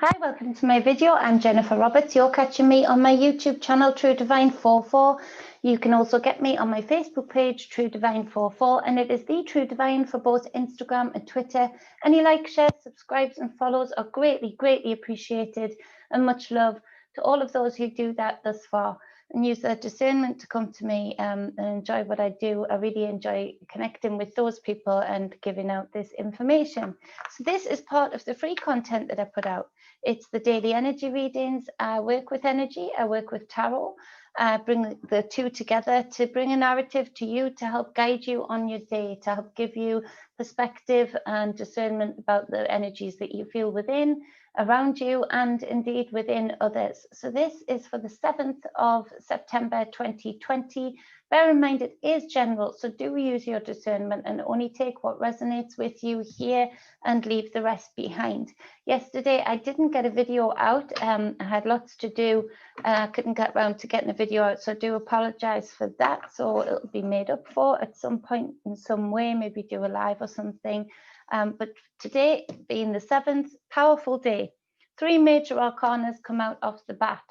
Hi, welcome to my video. I'm Jennifer Roberts. You're catching me on my YouTube channel, True Divine 44. You can also get me on my Facebook page, True Divine 44, and it is the True Divine for both Instagram and Twitter. Any likes, shares, subscribes, and follows are greatly, greatly appreciated, and much love to all of those who do that thus far and use their discernment to come to me and enjoy what I do. I really enjoy connecting with those people and giving out this information. So this is part of the free content that I put out. It's the daily energy readings. I work with energy, I work with tarot. I bring the two together to bring a narrative to you, to help guide you on your day, to help give you perspective and discernment about the energies that you feel within, around you, and indeed within others. So this is for the 7th of September 2020. Bear in mind, it is general, so do use your discernment and only take what resonates with you here and leave the rest behind. Yesterday, I didn't get a video out. I had lots to do. I couldn't get around to getting a video out, so I do apologize for that. So it'll be made up for at some point in some way, maybe do a live or something. But today, being the 7th, powerful day. 3 major arcana come out off the bat.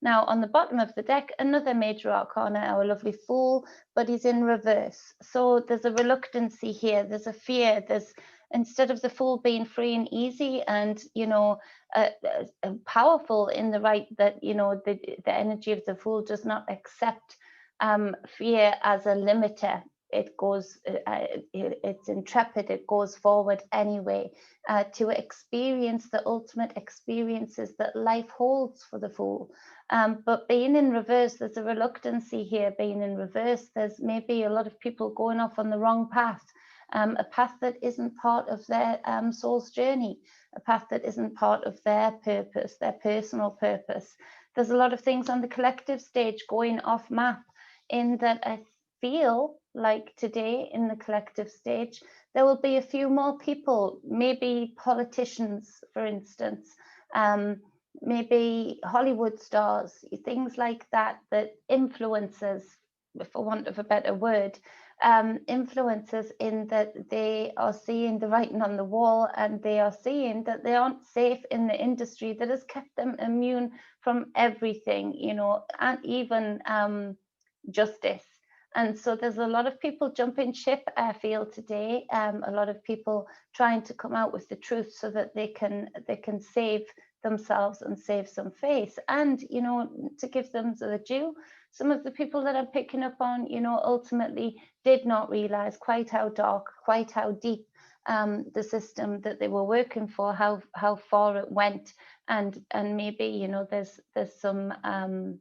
Now, on the bottom of the deck, another major arcana, our lovely Fool, but he's in reverse. So there's a reluctancy here, there's a fear, there's, instead of the Fool being free and easy and, you know, powerful in the right that, you know, the energy of the Fool does not accept fear as a limiter. It goes, it's intrepid, it goes forward anyway to experience the ultimate experiences that life holds for the Fool. But being in reverse, there's a reluctancy here. Being in reverse, there's maybe a lot of people going off on the wrong path, a path that isn't part of their soul's journey, a path that isn't part of their purpose, their personal purpose. There's a lot of things on the collective stage going off map, in that I feel like today in the collective stage, there will be a few more people, maybe politicians, for instance, maybe Hollywood stars, things like that, that influencers, for want of a better word, influencers, in that they are seeing the writing on the wall and they are seeing that they aren't safe in the industry that has kept them immune from everything, you know, and even justice. And so there's a lot of people jumping ship, I feel, today. A lot of people trying to come out with the truth so that they can save themselves and save some face. And, you know, to give them the due, some of the people that I'm picking up on, you know, ultimately did not realize quite how dark, quite how deep the system that they were working for, how far it went. And maybe, you know, there's some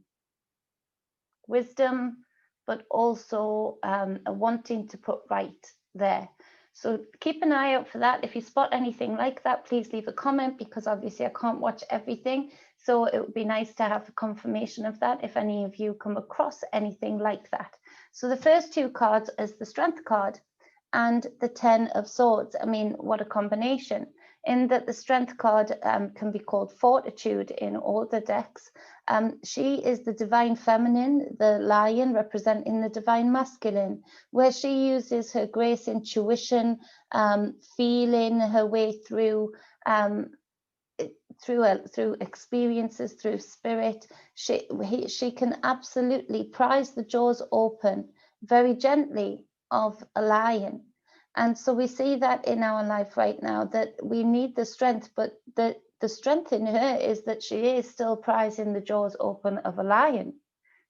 wisdom, but also a wanting to put right there. So keep an eye out for that. If you spot anything like that, please leave a comment, because obviously I can't watch everything. So it would be nice to have a confirmation of that if any of you come across anything like that. So the first 2 cards is the Strength card and the 10 of Swords. I mean, what a combination. In that the Strength card can be called Fortitude in all the decks. She is the divine feminine, the lion representing the divine masculine, where she uses her grace, intuition, feeling her way through through experiences, through spirit. She can absolutely prise the jaws open very gently of a lion. And so we see that in our life right now, that we need the strength, but the strength in her is that she is still prizing the jaws open of a lion.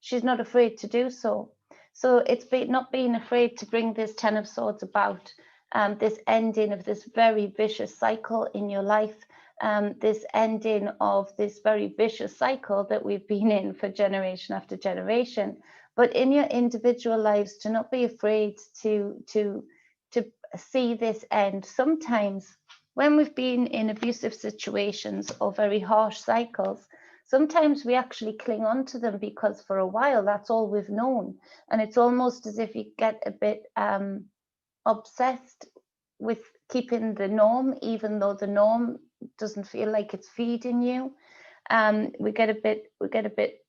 She's not afraid to do so. So it's not being afraid to bring this 10 of Swords about, this ending of this very vicious cycle in your life, this ending of this very vicious cycle that we've been in for generation after generation. But in your individual lives, to not be afraid to see this end. Sometimes when we've been in abusive situations or very harsh cycles, sometimes we actually cling on to them because for a while that's all we've known. And it's almost as if you get a bit obsessed with keeping the norm, even though the norm doesn't feel like it's feeding you. We get a bit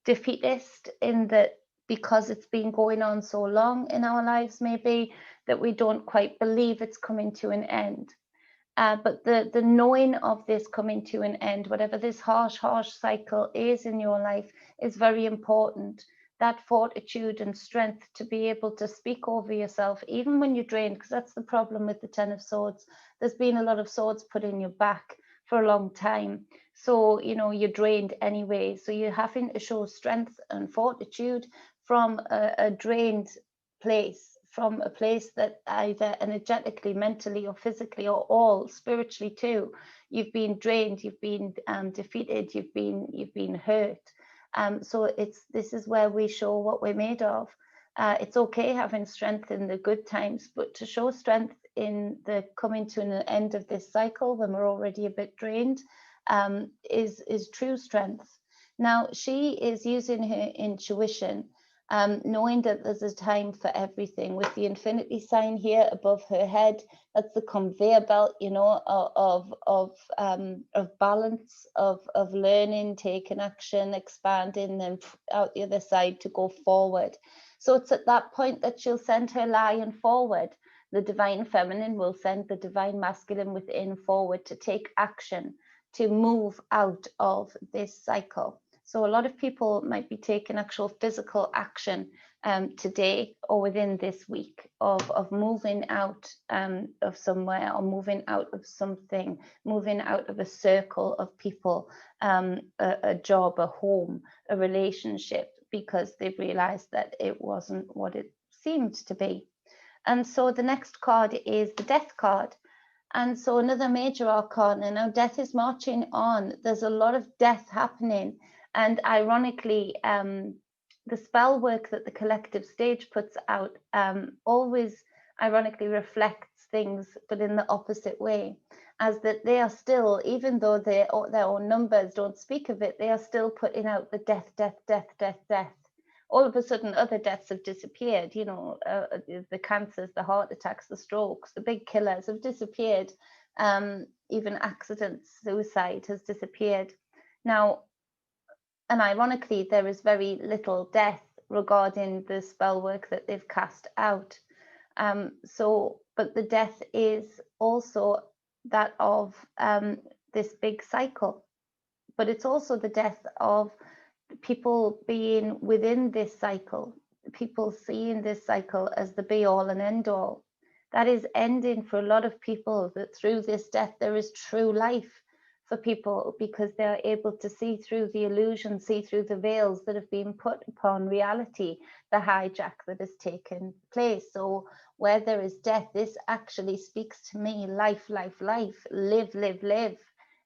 defeatist, in that because it's been going on so long in our lives, maybe, that we don't quite believe it's coming to an end. But the knowing of this coming to an end, whatever this harsh cycle is in your life, is very important. That fortitude and strength to be able to speak over yourself, even when you're drained, because that's the problem with the Ten of Swords. There's been a lot of swords put in your back for a long time. So, you know, you're drained anyway. So you're having to show strength and fortitude from a drained place, from a place that either energetically, mentally, or physically, or all spiritually too, you've been drained, you've been defeated, you've been hurt. So this is where we show what we're made of. It's okay having strength in the good times, but to show strength in the coming to an end of this cycle when we're already a bit drained is true strength. Now, she is using her intuition, knowing that there's a time for everything. With the infinity sign here above her head, that's the conveyor belt, you know, of balance, of learning, taking action, expanding, and out the other side to go forward. So it's at that point that she'll send her lion forward. The divine feminine will send the divine masculine within forward to take action, to move out of this cycle. So a lot of people might be taking actual physical action today or within this week of moving out of somewhere, or moving out of something, moving out of a circle of people, a job, a home, a relationship, because they've realized that it wasn't what it seemed to be. And so the next card is the Death card. And so another major arcana. Now, death is marching on. There's a lot of death happening. And ironically, the spell work that the collective stage puts out always ironically reflects things, but in the opposite way, as that they are still, even though their own numbers don't speak of it, they are still putting out the death, death, death, death, death. All of a sudden, other deaths have disappeared. You know, the cancers, the heart attacks, the strokes, the big killers have disappeared. Even accidents, suicide has disappeared. Now, and ironically, there is very little death regarding the spell work that they've cast out. But the death is also that of this big cycle. But it's also the death of people being within this cycle, people seeing this cycle as the be all and end all. That is ending for a lot of people, that through this death there is true life for people, because they're able to see through the illusion, see through the veils that have been put upon reality, the hijack that has taken place. So where there is death, this actually speaks to me: life, life, life, live, live, live,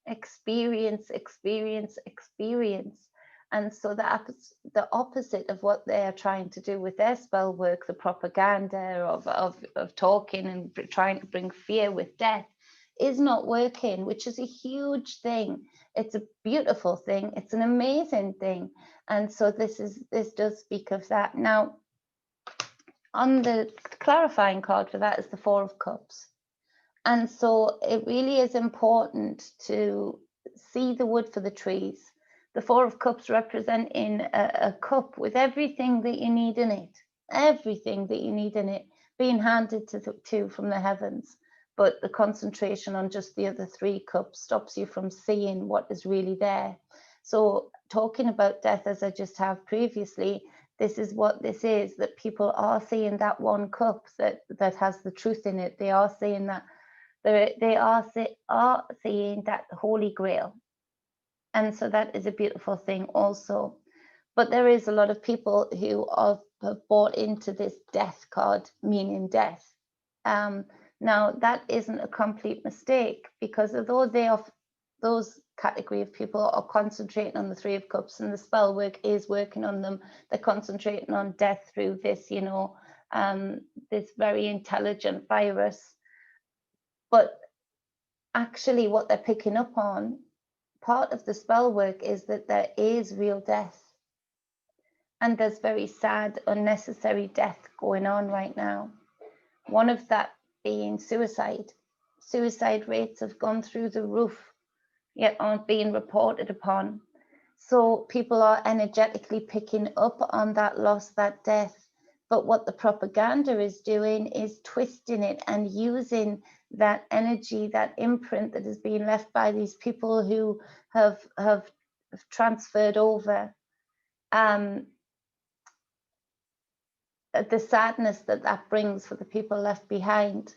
experience, experience, experience. And so the opposite of what they are trying to do with their spell work, the propaganda of talking and trying to bring fear with death, is not working, which is a huge thing. It's a beautiful thing. It's an amazing thing. And so this does speak of that. Now, on the clarifying card for that is the Four of Cups. And so it really is important to see the wood for the trees. The Four of Cups representing a cup with everything that you need in it, everything that you need in it, being handed to from the heavens. But the concentration on just the other three cups stops you from seeing what is really there. So talking about death, as I just have previously, this is what this is, that people are seeing that one cup that has the truth in it. They are seeing that. They are seeing that Holy Grail. And so that is a beautiful thing also. But there is a lot of people who have bought into this death card, meaning death. Now, that isn't a complete mistake, because although those category of people are concentrating on the Three of Cups, and the spell work is working on them, they're concentrating on death through this, you know, this very intelligent virus. But actually what they're picking up on, part of the spell work, is that there is real death. And there's very sad, unnecessary death going on right now. One of that being suicide. Suicide rates have gone through the roof, yet aren't being reported upon. So people are energetically picking up on that loss, that death. But what the propaganda is doing is twisting it and using that energy, that imprint that is being left by these people who have transferred over, the sadness that that brings for the people left behind,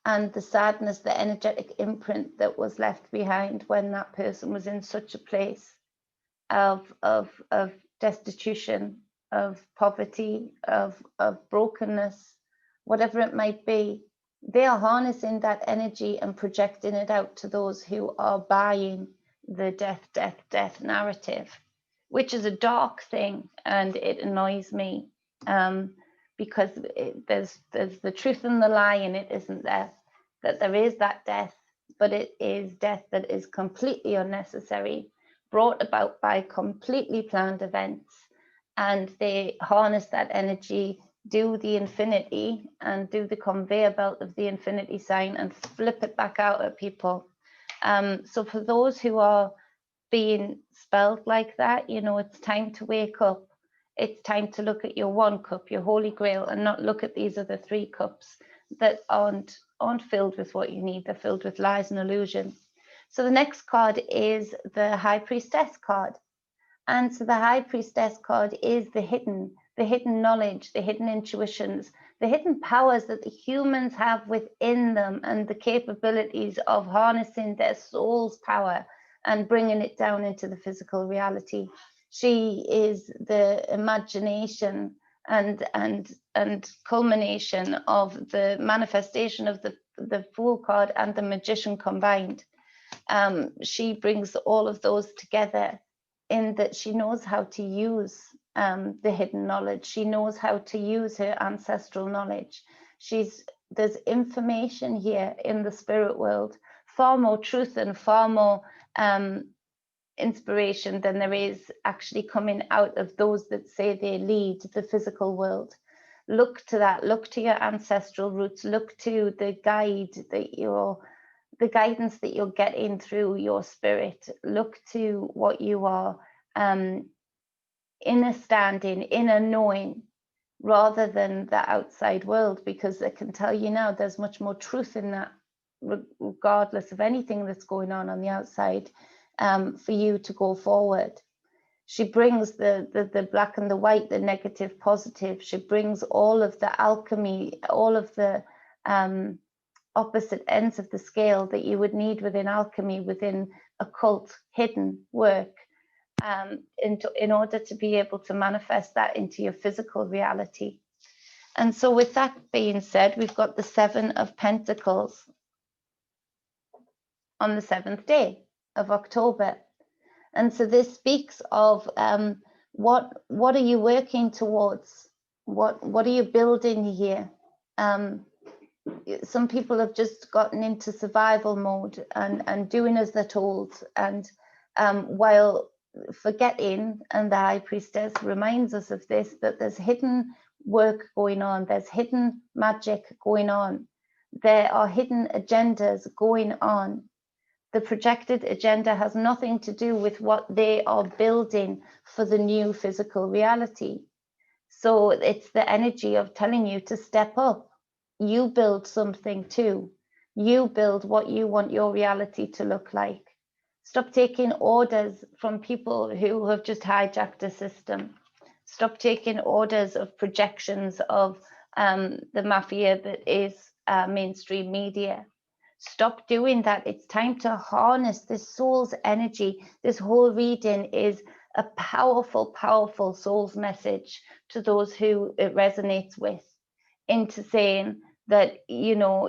and the sadness, the energetic imprint that was left behind when that person was in such a place of destitution, of poverty, of brokenness, whatever it might be. They are harnessing that energy and projecting it out to those who are buying the death, death, death narrative, which is a dark thing, and it annoys me, because there's the truth and the lie in it, isn't there? That there is that death, but it is death that is completely unnecessary, brought about by completely planned events, and they harness that energy, do the infinity and do the conveyor belt of the infinity sign and flip it back out at people. So for those who are being spelled like that, you know, it's time to wake up. It's time to look at your one cup, your holy grail, and not look at these other three cups that aren't filled with what you need. They're filled with lies and illusions. So the next card is the High Priestess card. And so the High Priestess card is the hidden knowledge, the hidden intuitions, the hidden powers that the humans have within them, and the capabilities of harnessing their soul's power and bringing it down into the physical reality. She is the imagination and culmination of the manifestation of the Fool card and the Magician combined. She brings all of those together in that she knows how to use the hidden knowledge. She knows how to use her ancestral knowledge. There's information here in the spirit world, far more truth and far more inspiration than there is actually coming out of those that say they lead the physical world. Look to that, look to your ancestral roots, look to the guidance that you're getting through your spirit. Look to what you are inner standing, inner knowing, rather than the outside world, because I can tell you now there's much more truth in that, regardless of anything that's going on the outside, for you to go forward. She brings the black and the white, the negative, positive. She brings all of the alchemy, all of the opposite ends of the scale that you would need within alchemy, within occult, hidden work, in order to be able to manifest that into your physical reality. And so with that being said, we've got the Seven of Pentacles on the 7th day of October. And so this speaks of what are you working towards? What are you building here? Some people have just gotten into survival mode and doing as they're told, and while forgetting, and the High Priestess reminds us of this, that there's hidden work going on, there's hidden magic going on, there are hidden agendas going on. The projected agenda has nothing to do with what they are building for the new physical reality. So it's the energy of telling you to step up. You build something too. You build what you want your reality to look like. Stop taking orders from people who have just hijacked a system. Stop taking orders of projections of the mafia that is mainstream media. Stop doing that. It's time to harness this soul's energy. This whole reading is a powerful, powerful soul's message to those who it resonates with, into saying that, you know,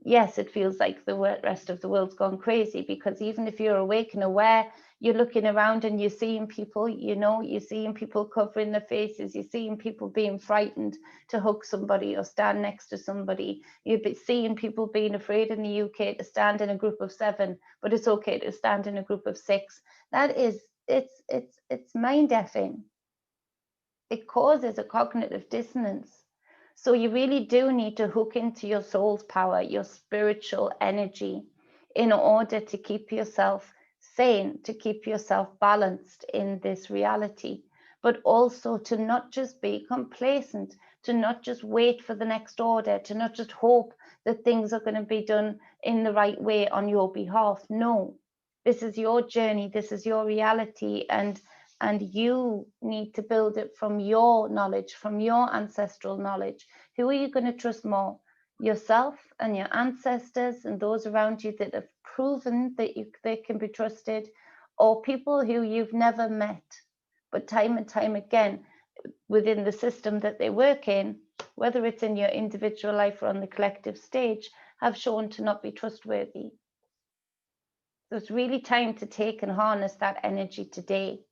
yes, it feels like the rest of the world's gone crazy, because even if you're awake and aware, you're looking around and you're seeing people, you know, you're seeing people covering their faces, you're seeing people being frightened to hug somebody or stand next to somebody, you're seeing people being afraid in the UK to stand in a group of 7, but it's okay to stand in a group of 6. That is, it's mind effing. It causes a cognitive dissonance. So you really do need to hook into your soul's power, your spiritual energy, in order to keep yourself sane, to keep yourself balanced in this reality, but also to not just be complacent, to not just wait for the next order, to not just hope that things are going to be done in the right way on your behalf. No, this is your journey, this is your reality, and you need to build it from your knowledge, from your ancestral knowledge. Who are you going to trust more? Yourself and your ancestors and those around you that have proven that they can be trusted, or people who you've never met, but time and time again within the system that they work in, whether it's in your individual life or on the collective stage, have shown to not be trustworthy. So it's really time to take and harness that energy today.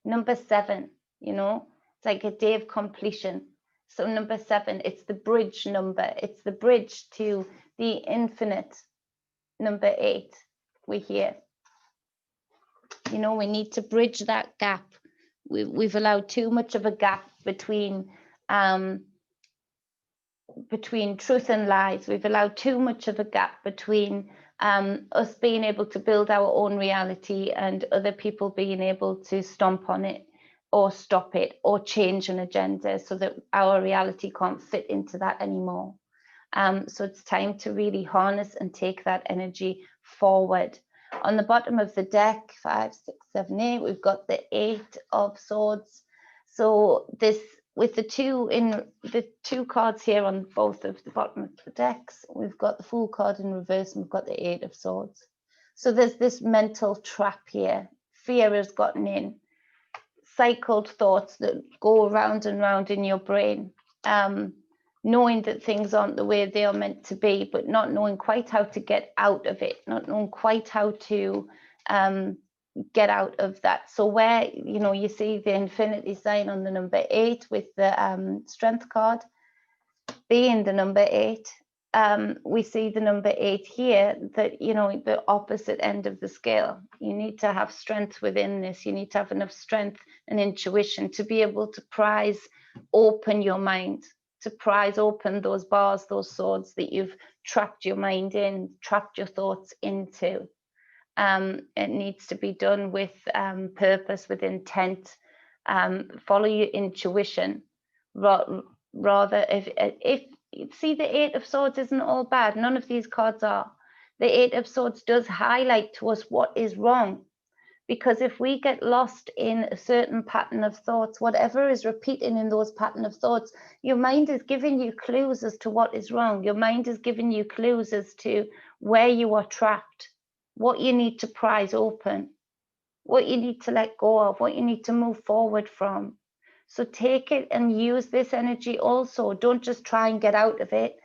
Number 7, you know, it's like a day of completion. So number 7, it's the bridge number. It's the bridge to the infinite. Number 8, we're here. You know, we need to bridge that gap. We've allowed too much of a gap between truth and lies. We've allowed too much of a gap between us being able to build our own reality and other people being able to stomp on it or stop it or change an agenda so that our reality can't fit into that anymore. So it's time to really harness and take that energy forward. On the bottom of the deck, 5, 6, 7, 8, we've got the 8 of Swords. So this, with the two cards here on both of the bottom of the decks, we've got the Fool card in reverse and we've got the 8 of Swords. So there's this mental trap here. Fear has gotten in. Cycled thoughts that go round and round in your brain. Knowing that things aren't the way they are meant to be, but not knowing quite how to get out of it, not knowing quite how to get out of that. So where, you know, you see the infinity sign on the number 8 with the strength card being the number 8, we see the number 8 here, that, you know, the opposite end of the scale. You need to have strength within this. You need to have enough strength and intuition to be able to prize open your mind, to prize open those bars, those swords that you've trapped your mind in, trapped your thoughts into. It needs to be done with purpose, with intent. Follow your intuition. Rather, if see, the 8 of Swords isn't all bad. None of these cards are. The 8 of Swords does highlight to us what is wrong. Because if we get lost in a certain pattern of thoughts, whatever is repeating in those pattern of thoughts, your mind is giving you clues as to what is wrong. Your mind is giving you clues as to where you are trapped, what you need to prize open, what you need to let go of, what you need to move forward from. So take it and use this energy also. Don't just try and get out of it.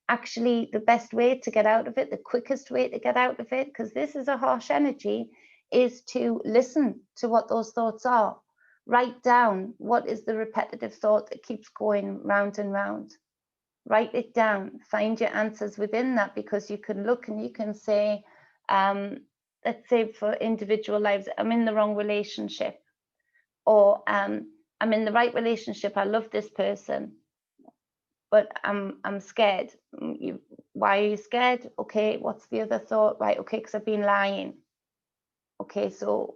Actually, the best way to get out of it, the quickest way to get out of it, because this is a harsh energy, is to listen to what those thoughts are. Write down what is the repetitive thought that keeps going round and round. Write it down. Find your answers within that, because you can look and you can say, let's say for individual lives, I'm in the wrong relationship, or I'm in the right relationship. I love this person, but I'm scared. Why are you scared? Okay, what's the other thought? Right, okay, because I've been lying. Okay, so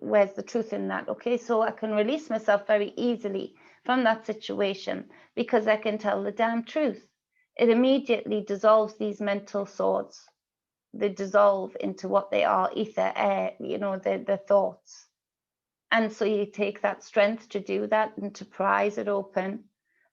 where's the truth in that? Okay, so I can release myself very easily from that situation because I can tell the damn truth. It immediately dissolves these mental swords. They dissolve into what they are, ether, air, you know, the thoughts. And so you take that strength to do that and to prize it open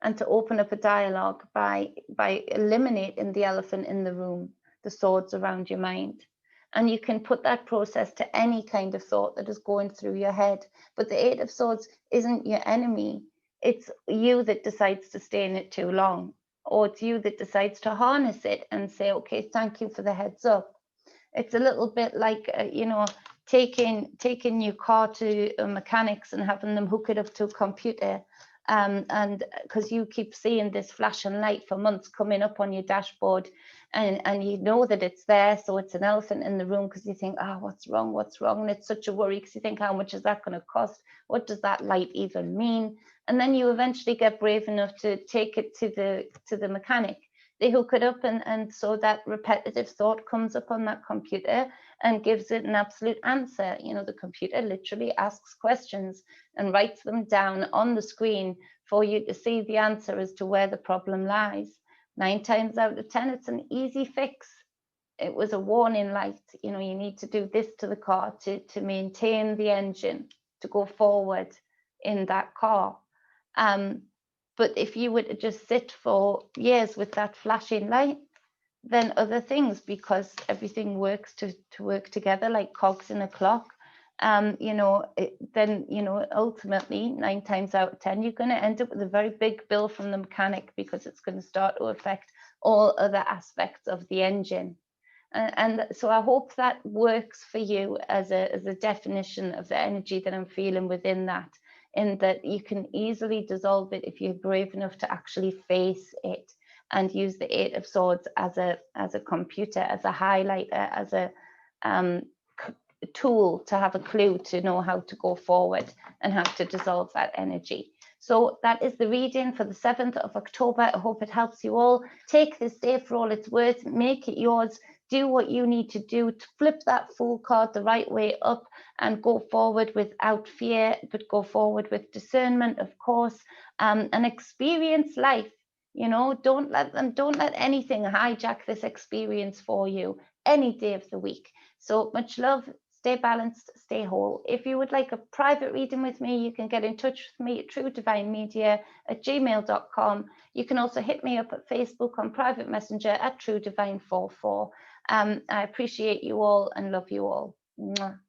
and to open up a dialogue by eliminating the elephant in the room, the swords around your mind. And you can put that process to any kind of thought that is going through your head. But the 8 of Swords isn't your enemy. It's you that decides to stay in it too long. Or it's you that decides to harness it and say, okay, thank you for the heads up. It's a little bit like, you know, taking your car to mechanics and having them hook it up to a computer. And because you keep seeing this flashing light for months coming up on your dashboard, and you know that it's there, so it's an elephant in the room, because you think, what's wrong, and it's such a worry because you think, how much is that going to cost? What does that light even mean? And then you eventually get brave enough to take it to the mechanic. They hook it up, and so that repetitive thought comes up on that computer and gives it an absolute answer. You know, the computer literally asks questions and writes them down on the screen for you to see the answer as to where the problem lies. 9 times out of 10, it's an easy fix. It was a warning light. You know, you need to do this to the car to maintain the engine, to go forward in that car. But if you were to just sit for years with that flashing light, then other things, because everything works to work together like cogs in a clock, you know, then, you know, ultimately 9 times out of 10, you're going to end up with a very big bill from the mechanic, because it's going to start to affect all other aspects of the engine. And so I hope that works for you as a definition of the energy that I'm feeling within that, in that you can easily dissolve it if you're brave enough to actually face it and use the 8 of Swords as a computer, as a highlighter, as a tool to have a clue to know how to go forward and how to dissolve that energy. So that is the reading for the 7th of October. I hope it helps you all. Take this day for all it's worth, make it yours. Do what you need to do to flip that Fool card the right way up and go forward without fear, but go forward with discernment, of course, and experience life. You know, don't let anything hijack this experience for you any day of the week. So much love. Stay balanced, stay whole. If you would like a private reading with me, you can get in touch with me at truedivinemedia@gmail.com. You can also hit me up at Facebook on private messenger at truedivine44. I appreciate you all and love you all. Mwah.